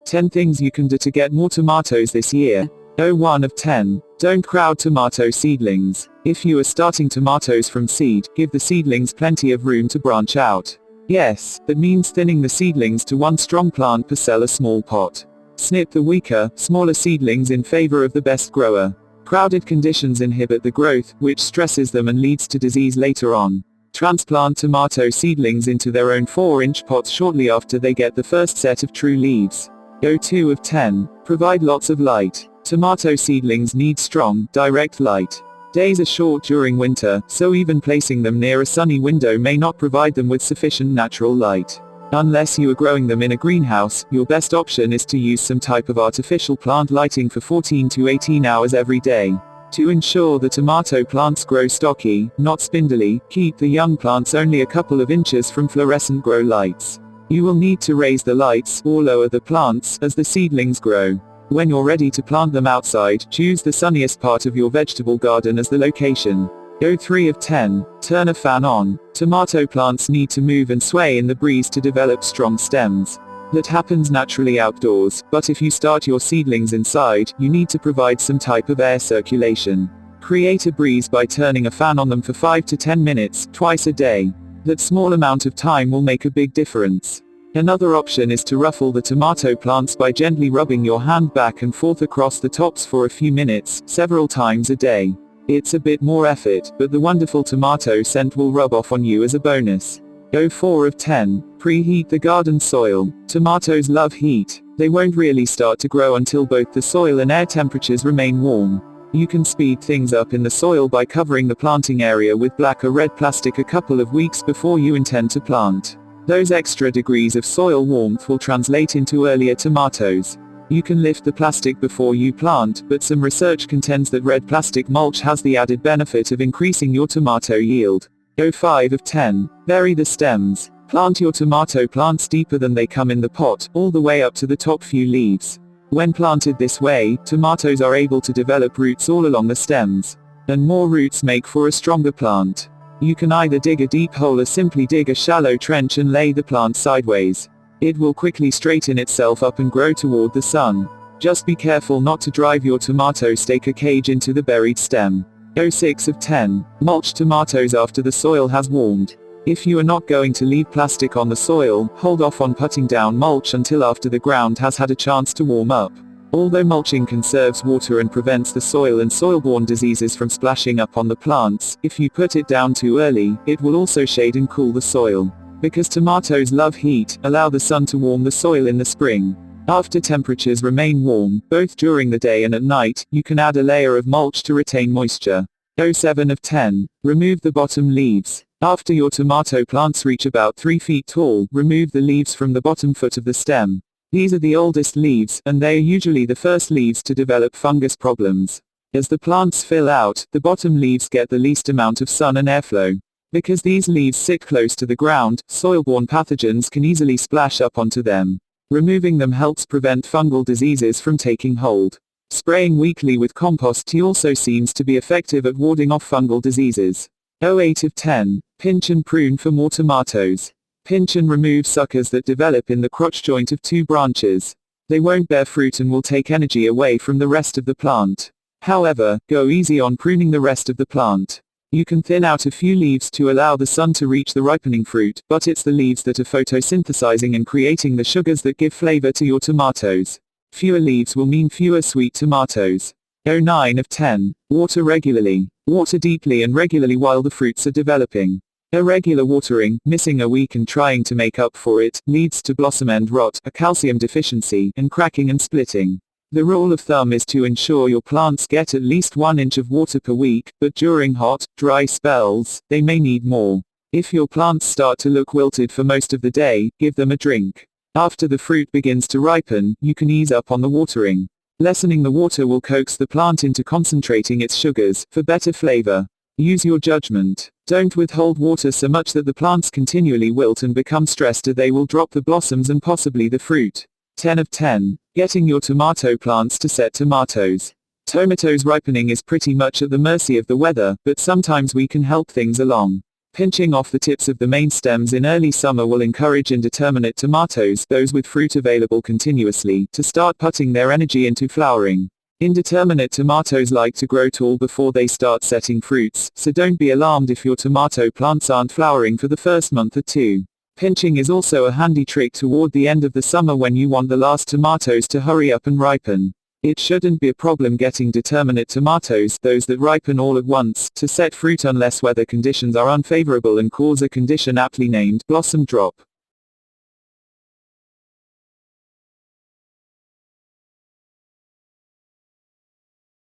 10 things you can do to get more tomatoes this year. 1 of 10. Don't crowd tomato seedlings. If you are starting tomatoes from seed, give the seedlings plenty of room to branch out. Yes, that means thinning the seedlings to one strong plant per cell a small pot. Snip the weaker, smaller seedlings in favor of the best grower. Crowded conditions inhibit the growth, which stresses them and leads to disease later on. Transplant tomato seedlings into their own 4-inch pots shortly after they get the first set of true leaves. 2 of 10. Provide lots of light. Tomato seedlings need strong, direct light. Days are short during winter, so even placing them near a sunny window may not provide them with sufficient natural light. Unless you are growing them in a greenhouse, your best option is to use some type of artificial plant lighting for 14 to 18 hours every day. To ensure the tomato plants grow stocky, not spindly, keep the young plants only a couple of inches from fluorescent grow lights. You will need to raise the lights, or lower the plants, as the seedlings grow. When you're ready to plant them outside, choose the sunniest part of your vegetable garden as the location. 3 of 10. Turn a fan on. Tomato plants need to move and sway in the breeze to develop strong stems. That happens naturally outdoors, but if you start your seedlings inside, you need to provide some type of air circulation. Create a breeze by turning a fan on them for 5 to 10 minutes, twice a day. That small amount of time will make a big difference. Another option is to ruffle the tomato plants by gently rubbing your hand back and forth across the tops for a few minutes, several times a day. It's a bit more effort, but the wonderful tomato scent will rub off on you as a bonus. 4 of 10. Preheat the garden soil. Tomatoes love heat. They won't really start to grow until both the soil and air temperatures remain warm. You can speed things up in the soil by covering the planting area with black or red plastic a couple of weeks before you intend to plant. Those extra degrees of soil warmth will translate into earlier tomatoes. You can lift the plastic before you plant, but some research contends that red plastic mulch has the added benefit of increasing your tomato yield. 5 of 10. Bury the stems. Plant your tomato plants deeper than they come in the pot, all the way up to the top few leaves. When planted this way, tomatoes are able to develop roots all along the stems. And more roots make for a stronger plant. You can either dig a deep hole or simply dig a shallow trench and lay the plant sideways. It will quickly straighten itself up and grow toward the sun. Just be careful not to drive your tomato staker cage into the buried stem. 6 of 10. Mulch tomatoes after the soil has warmed. If you are not going to leave plastic on the soil, hold off on putting down mulch until after the ground has had a chance to warm up. Although mulching conserves water and prevents the soil and soil-borne diseases from splashing up on the plants, if you put it down too early, it will also shade and cool the soil. Because tomatoes love heat, allow the sun to warm the soil in the spring. After temperatures remain warm, both during the day and at night, you can add a layer of mulch to retain moisture. 7 of 10. Remove the bottom leaves. After your tomato plants reach about 3 feet tall, remove the leaves from the bottom foot of the stem. These are the oldest leaves, and they are usually the first leaves to develop fungus problems. As the plants fill out, the bottom leaves get the least amount of sun and airflow. Because these leaves sit close to the ground, soil-borne pathogens can easily splash up onto them. Removing them helps prevent fungal diseases from taking hold. Spraying weekly with compost tea also seems to be effective at warding off fungal diseases. 8 of 10. Pinch and prune for more tomatoes. Pinch and remove suckers that develop in the crotch joint of 2 branches. They won't bear fruit and will take energy away from the rest of the plant. However, go easy on pruning the rest of the plant. You can thin out a few leaves to allow the sun to reach the ripening fruit, but it's the leaves that are photosynthesizing and creating the sugars that give flavor to your tomatoes. Fewer leaves will mean fewer sweet tomatoes. 9 of 10. Water regularly. Water deeply and regularly while the fruits are developing. Irregular watering, missing a week and trying to make up for it, leads to blossom end rot, a calcium deficiency, and cracking and splitting. The rule of thumb is to ensure your plants get at least 1 inch of water per week, but during hot, dry spells, they may need more. If your plants start to look wilted for most of the day, give them a drink. After the fruit begins to ripen, you can ease up on the watering. Lessening the water will coax the plant into concentrating its sugars, for better flavor. Use your judgment. Don't withhold water so much that the plants continually wilt and become stressed or they will drop the blossoms and possibly the fruit. 10 of 10. Getting your tomato plants to set tomatoes. Tomatoes ripening is pretty much at the mercy of the weather, but sometimes we can help things along. Pinching off the tips of the main stems in early summer will encourage indeterminate tomatoes, those with fruit available continuously, to start putting their energy into flowering. Indeterminate tomatoes like to grow tall before they start setting fruits, so don't be alarmed if your tomato plants aren't flowering for the first month or two. Pinching is also a handy trick toward the end of the summer when you want the last tomatoes to hurry up and ripen. It shouldn't be a problem getting determinate tomatoes, those that ripen all at once, to set fruit unless weather conditions are unfavorable and cause a condition aptly named blossom drop.